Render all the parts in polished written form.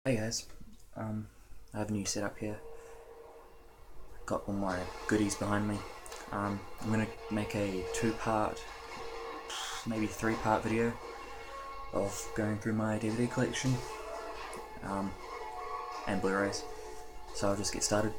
Hey guys, I have a new setup here. Got all my goodies behind me. I'm gonna make a two-part, maybe three-part video of going through my DVD collection and Blu-rays. So I'll just get started.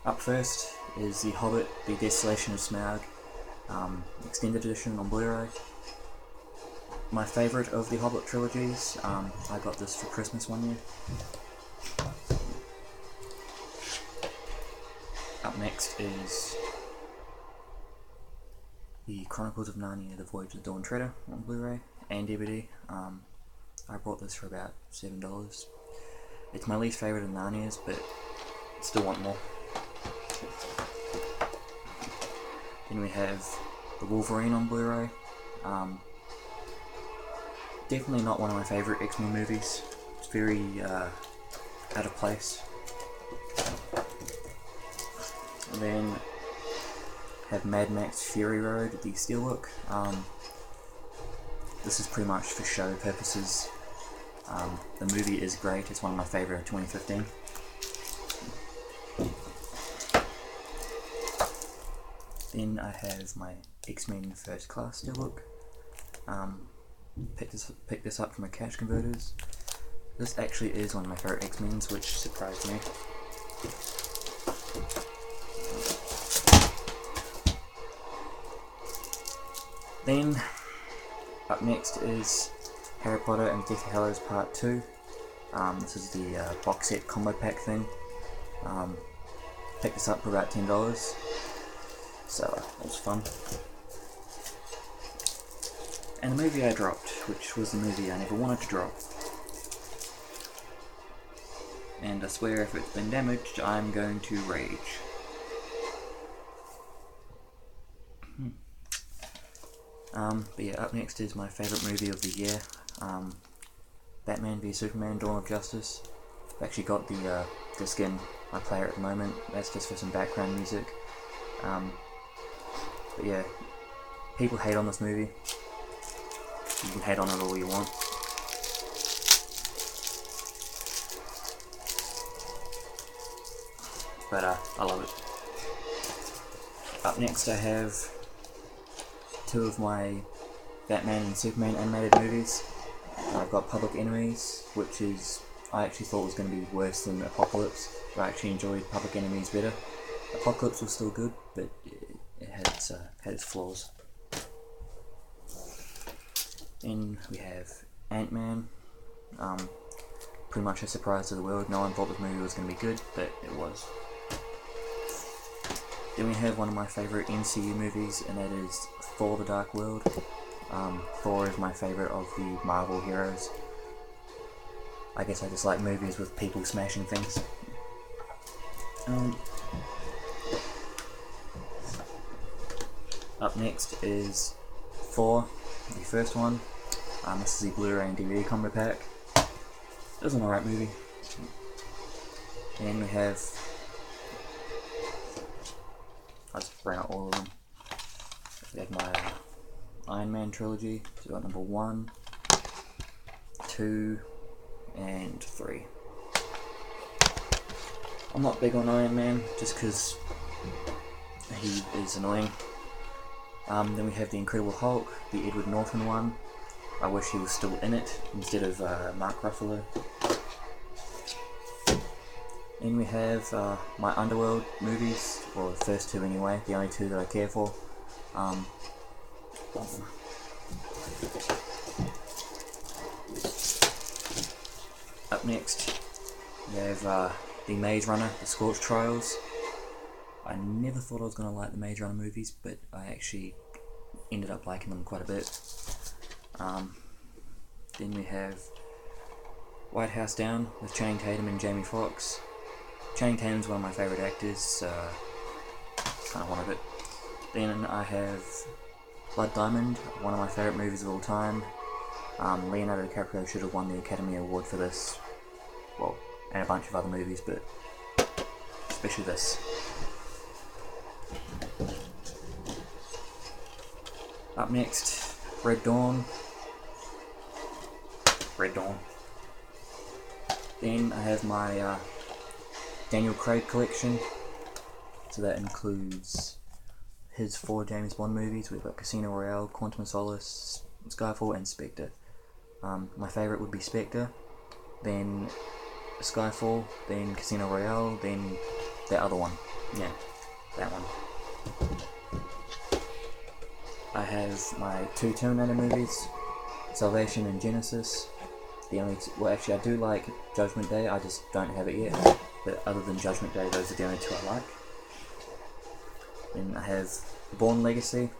Up first is The Hobbit: The Desolation of Smaug, extended edition on Blu-ray. My favourite of the Hobbit trilogies. I got this for Christmas one year. Up next is the Chronicles of Narnia: The Voyage of the Dawn Treader on Blu-ray and DVD. I bought this for about $7. It's my least favourite of Narnia's, but still want more. Then we have the Wolverine on Blu-ray. Definitely not one of my favourite X-Men movies. It's very out of place. And then have Mad Max Fury Road, the Steelbook. This is pretty much for show purposes. The movie is great. It's one of my favourite of 2015. Then I have my X-Men First Class Steelbook. Picked this up from a Cash Converters. This actually is one of my favourite X-Men's, which surprised me. Then, up next is Harry Potter and Deathly Hallows Part 2. This is the box set combo pack thing. Picked this up for about $10, so it was fun. And the movie I dropped, which was the movie I never wanted to drop. And I swear if it's been damaged, I'm going to rage. But yeah, up next is my favourite movie of the year, Batman v Superman: Dawn of Justice. I've actually got the disc in my player at the moment. That's just for some background music. But yeah, people hate on this movie. You can hate on it all you want. But I love it. Up next I have two of my Batman and Superman animated movies. I've got Public Enemies, which I actually thought was going to be worse than Apocalypse, but I actually enjoyed Public Enemies better. Apocalypse was still good, but it had its flaws. Then we have Ant-Man. Pretty much a surprise to the world. No one thought this movie was going to be good, but it was. Then we have one of my favourite MCU movies, and that is Thor: The Dark World. Thor is my favourite of the Marvel heroes. I guess I just like movies with people smashing things. Up next is Thor, the first one. This is the Blu-ray and DVD combo pack. It was an alright movie. And we have... I just ran out all of them. We have my Iron Man trilogy. So we got number 1, 2, and 3. I'm not big on Iron Man, just because he is annoying. Then we have the Incredible Hulk, the Edward Norton one. I wish he was still in it instead of Mark Ruffalo. Then we have my Underworld movies, or the first two anyway, the only two that I care for. Up next, we have the Maze Runner, The Scorched Trials. I never thought I was going to like the Maze Runner movies, but I actually ended up liking them quite a bit. Then we have White House Down with Channing Tatum and Jamie Foxx. Channing Tatum's one of my favourite actors, kind of wanted it. Then I have Blood Diamond, one of my favourite movies of all time. Leonardo DiCaprio should have won the Academy Award for this, well, and a bunch of other movies, but especially this. Up next, Red Dawn. Red Dawn. Then I have my Daniel Craig collection, so that includes his 4 James Bond movies. We've got Casino Royale, Quantum of Solace, Skyfall, and Spectre. My favourite would be Spectre, then Skyfall, then Casino Royale, then that other one. Yeah, that one. I have my 2 Terminator movies, Salvation and Genesis. Well, actually I do like Judgment Day, I just don't have it yet. But other than Judgment Day, those are the only 2 I like. Then I have Bourne Legacy,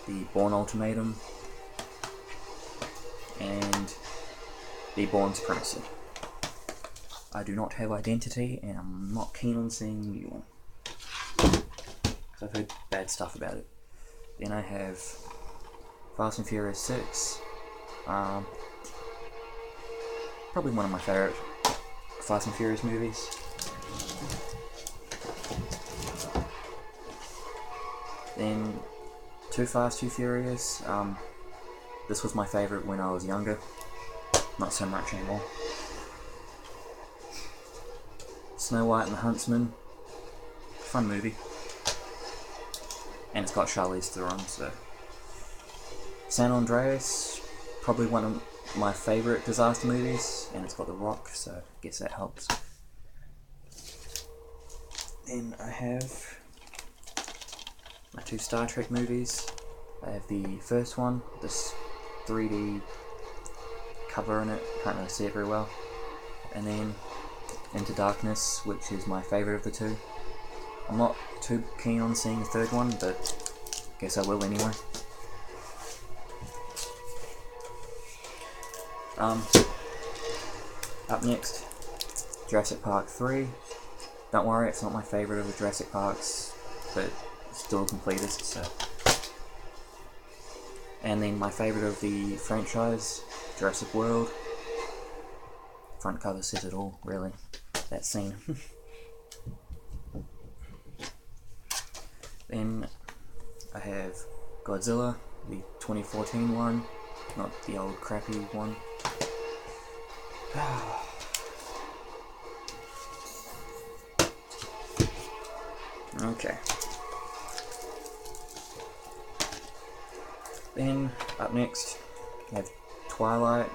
the Bourne Ultimatum, and the Bourne Supremacy. I do not have Identity, and I'm not keen on seeing the new one, so I've heard bad stuff about it. Then I have Fast and Furious 6, probably one of my favourite Fast and Furious movies. Then Too Fast, Too Furious. This was my favourite when I was younger, not so much anymore. Snow White and the Huntsman, fun movie, and it's got Charlize Theron. So San Andreas, probably one of my favourite disaster movies, and it's got The Rock, so I guess that helps. Then I have my 2 Star Trek movies. I have the first one, this 3D cover in it, can't really see it very well, and then Into Darkness, which is my favourite of the 2. I'm not too keen on seeing the 3rd one, but I guess I will anyway. Up next, Jurassic Park 3. Don't worry, it's not my favourite of the Jurassic Parks, but it's still a completist, so. And then my favourite of the franchise, Jurassic World. Front cover says it all, really. That scene. Then I have Godzilla, the 2014 one, not the old crappy one. Okay. Then, up next, I have Twilight.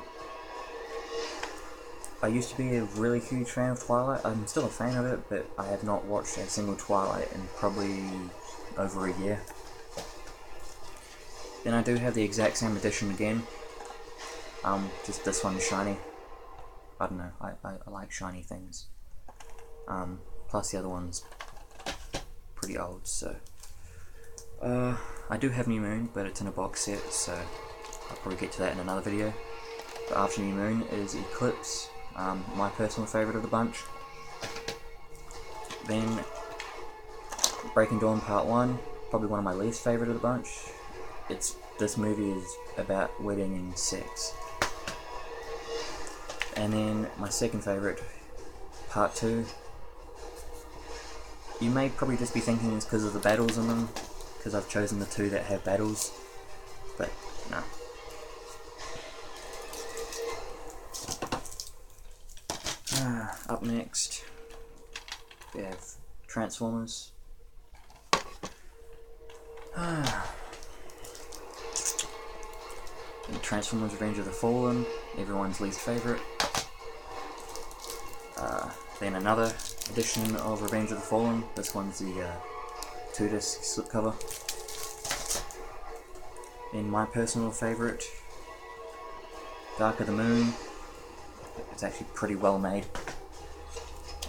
I used to be a really huge fan of Twilight. I'm still a fan of it, but I have not watched a single Twilight in probably over a year. Then I do have the exact same edition again. Just this one's shiny. I don't know, I like shiny things. Plus the other one's pretty old, so. I do have New Moon, but it's in a box set, so I'll probably get to that in another video. But after New Moon is Eclipse, my personal favourite of the bunch. Then Breaking Dawn Part 1, probably one of my least favourite of the bunch. This movie is about wedding and sex. And then my second favourite, Part 2. You may probably just be thinking it's because of the battles in them, because I've chosen the 2 that have battles, but no. Up next, we have Transformers. And Transformers Revenge of the Fallen, everyone's least favourite. Then another edition of Revenge of the Fallen. This one's the 2-disc slipcover. Then my personal favourite, Dark of the Moon. It's actually pretty well made.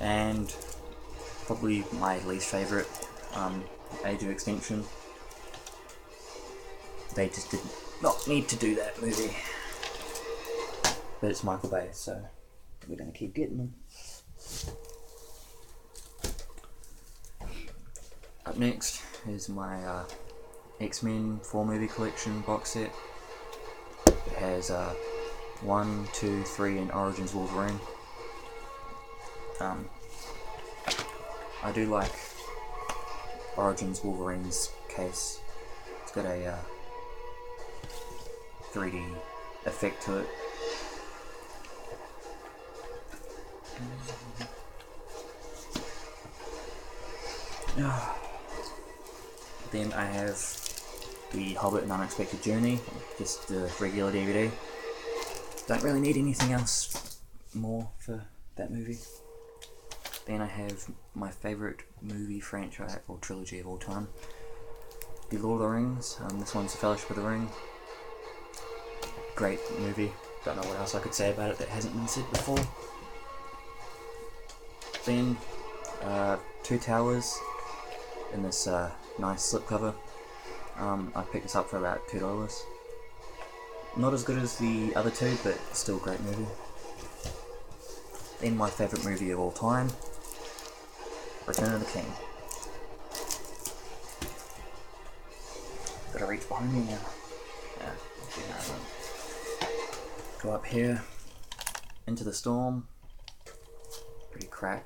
And probably my least favourite, Age of Extinction. They just did not need to do that movie. But it's Michael Bay, so we're going to keep getting them. Up next is my X-Men 4 movie collection box set. It has 1, 2, 3 and Origins Wolverine. I do like Origins Wolverine's case. It's got a 3D effect to it. Then I have The Hobbit: An Unexpected Journey, just the regular DVD. Don't really need anything else more for that movie. Then I have my favourite movie franchise or trilogy of all time, The Lord of the Rings. This one's The Fellowship of the Ring. Great movie. Don't know what else I could say about it that hasn't been said before. Then Two Towers in this nice slipcover. I picked this up for about $2. Not as good as the other two, but still a great movie. Then my favourite movie of all time, Return of the King. Gotta reach behind me now. Yeah, go up here, into the storm. Pretty crap.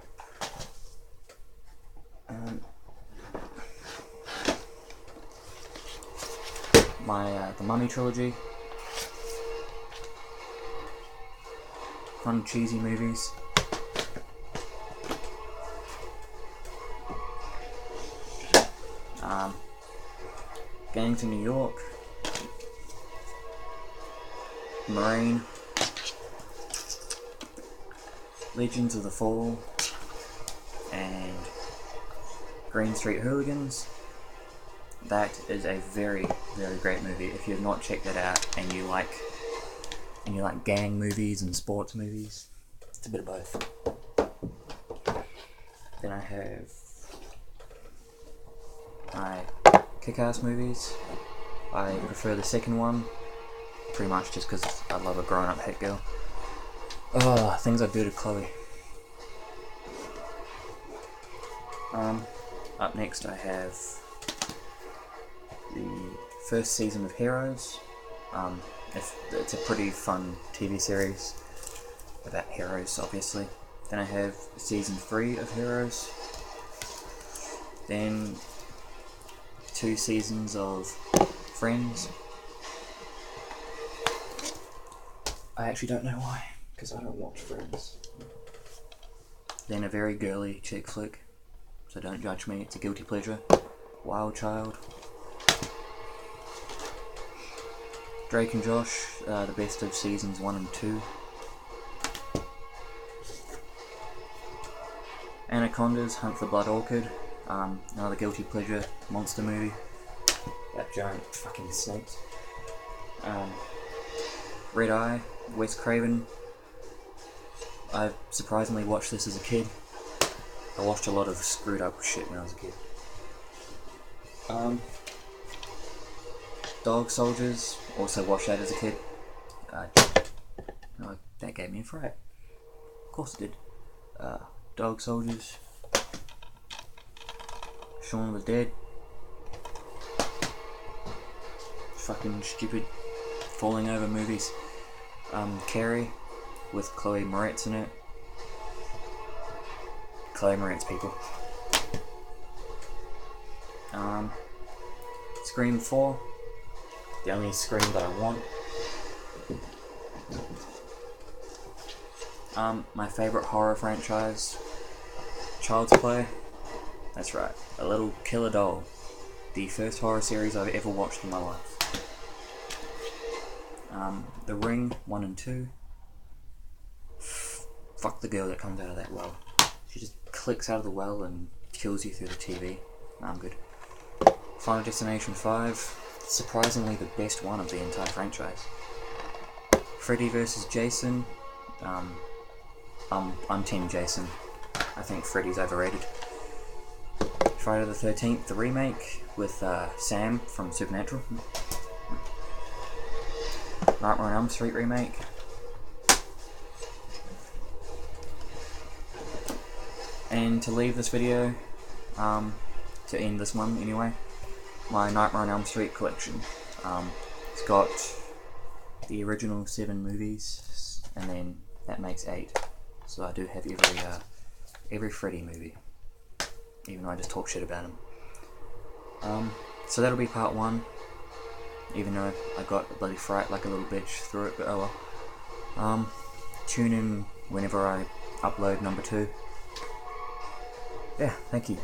The Mummy trilogy. Fun cheesy movies. Gangs in New York. Marine. Legends of the Fall. And Green Street Hooligans. That is a very, very great movie. If you have not checked it out and you like gang movies and sports movies, it's a bit of both. Then I have my Kick-Ass movies. I prefer the second one, pretty much just because I love a grown-up hit girl. Oh, Things I Do to Chloe. Up next I have the first season of Heroes. It's a pretty fun TV series about heroes, obviously. Then I have season 3 of Heroes. Then 2 seasons of Friends. I actually don't know why, because I don't watch Friends. Then a very girly chick flick, so don't judge me, it's a guilty pleasure. Wild Child. Drake and Josh, the best of seasons 1 and 2. Anacondas, Hunt for the Blood Orchid, another guilty pleasure monster movie. That giant fucking snakes. Red Eye, Wes Craven. I surprisingly watched this as a kid. I watched a lot of screwed up shit when I was a kid. Dog Soldiers, also watched that as a kid. Oh, that gave me a fright. Of course it did. Dog Soldiers. Shaun of the Dead. Fucking stupid falling over movies. Carrie, with Chloe Moretz in it. Chloe Moretz, people. Scream 4. The only Scream that I want. My favourite horror franchise, Child's Play. That's right, a little killer doll. The first horror series I've ever watched in my life. The Ring 1 and 2. Fuck the girl that comes out of that well. She just clicks out of the well and kills you through the TV. I'm good. Final Destination 5. Surprisingly the best one of the entire franchise. Freddy vs. Jason. I'm Team Jason. I think Freddy's overrated. Friday the 13th, the remake with Sam from Supernatural. Nightmare on Elm Street remake. And to leave this video, to end this one anyway, my Nightmare on Elm Street collection. It's got the original 7 movies, and then that makes 8. So I do have every Freddy movie, even though I just talk shit about them. So that'll be part 1. even though I got a bloody fright like a little bitch through it, but oh well. Tune in whenever I upload number 2. Yeah, thank you.